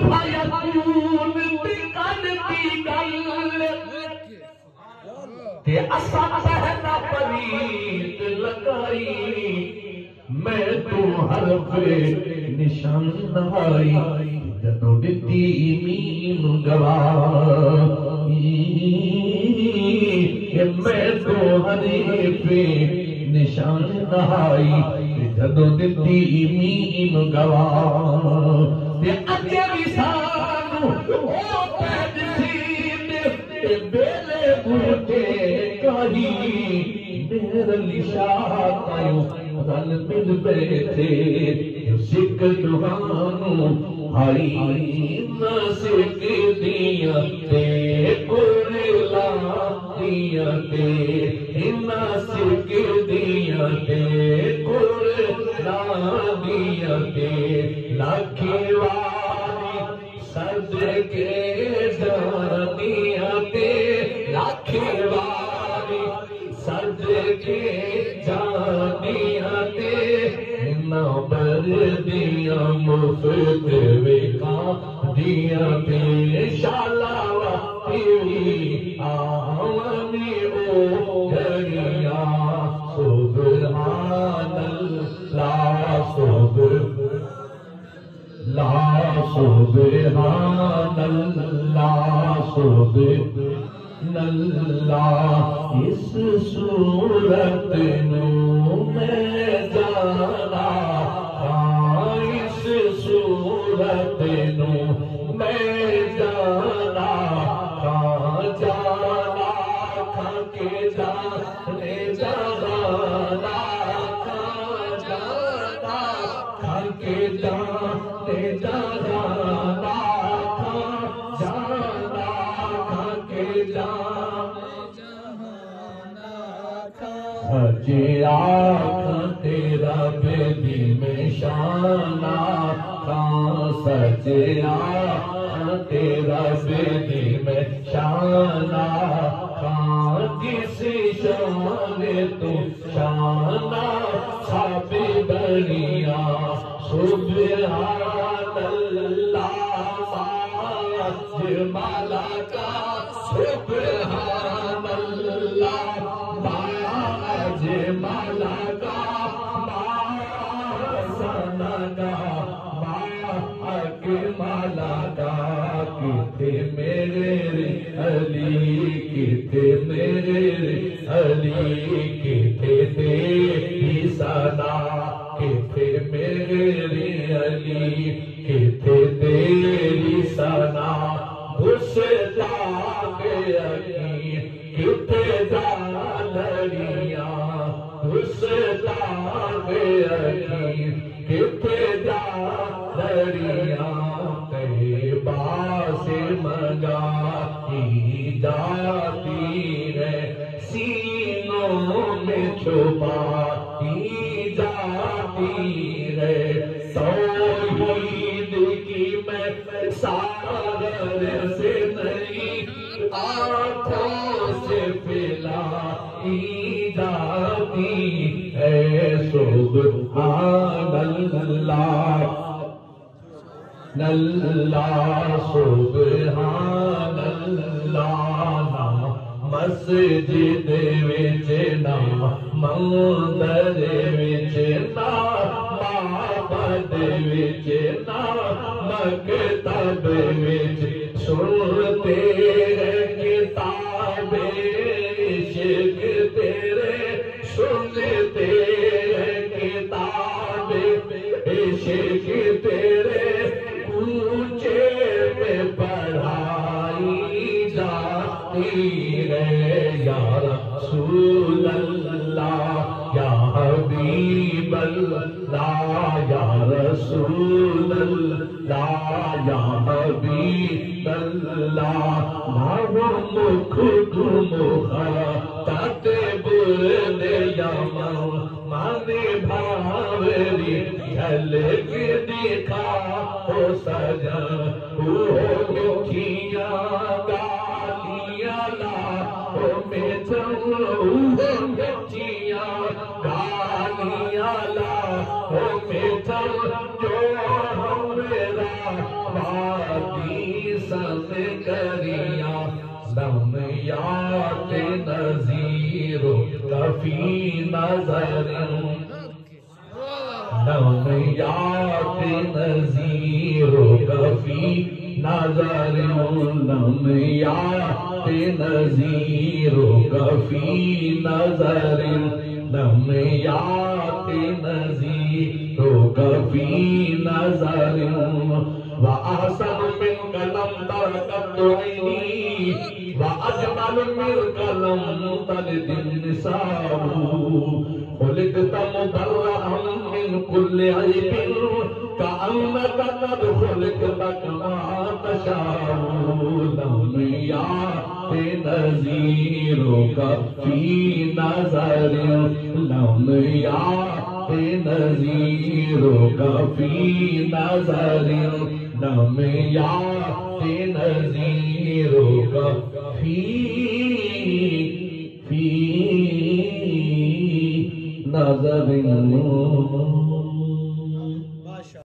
फयकून तिकन दी गल ते असा पहला परीत लगाई मैं तू हरफ निशान नहाई जदों दिती मीम गवाही मैं तो हरफ निशान नहाई जदों दिती मीम गवाही अगे भी सानू ओ पैदसी बेले बूटे कही मेरे लिशातायो गल मिल बैठे सिक दुहानू हाई न सिक दिया ते कुरला दिया ते न सिक दिया ते कुरला दिया ते लाखी वारी सदके जानिया ते लाखी वारी सदके जानिया ते ना बर दिया मुफ्त विका दिया ते शालावा तेरी आमनी ओ घड़िया सुबहान अल्लाह सुबहान अल्लाह सुबहान अल्लाह इस सूरत नू मैं जाना इस सूरत नू मैं जाना जाना के जाने जाना जाना के जाने जाना जाना के सचे आँख तेरा बेदी में शाना सचे आँख तेरा बेदी में शाना किसी शान तू शाना साबे बनिया सुबहान अल्लाह माला का सुबहान अल्लाह माला का सना का माला का किथे मेरे अली किथे मेरे अली किथे तेरी सना किथे मेरे अली किथे तेरी सना घुस जाके अली किथे जा लड़िया घुस जाके अली किथे जा लड़िया कहे बासे मंगाई जाती है सीनों में छुपाई जाती है तौहीद की मैं सागर से नहीं आँखों से पिलाई जाती है सुबहान अल्लाह अल्लाह सुबहान अल्लाह मस्जिद विच ना मंदिर विच ना माबद विच ना मकतब विच सुनते हैं किताबे इश्क तेरे सुनते हैं किताबे इश्क तेरे ऊंचे में पढ़ाई जाती है या रसूल अल्लाह या हबीब अल्लाह या रसूल अल्लाह या हबीब अल्लाह मानो मुख मुखा ताते बुरने यामा माने भावरी झलक दिखा हो सजन हो मिठिया गालियां ला हो मिठिया गालियां ला हो मिठल जो मेरा हदीसत करिया लम यात नजीरो कफी नजर लम यात नजीरो कफी नजर लम यात नजीरो कफी नजर लम यात नजीरो कफी नजर वअहसन मिन कलम तरकत ऐनी वअजमल मिन कलम तलदिन निसाऊ खुलिक़त मुबर्रअन मिन कुल्लि ऐबिन कअन्नक क़द खुलिक़त कमा तशाऊ लम यात नज़ीरुक फ़ी नज़रिन लम यात नज़ीरुक फ़ी नज़रिन लम यात नज़ीरुक फ़ी नज़रिन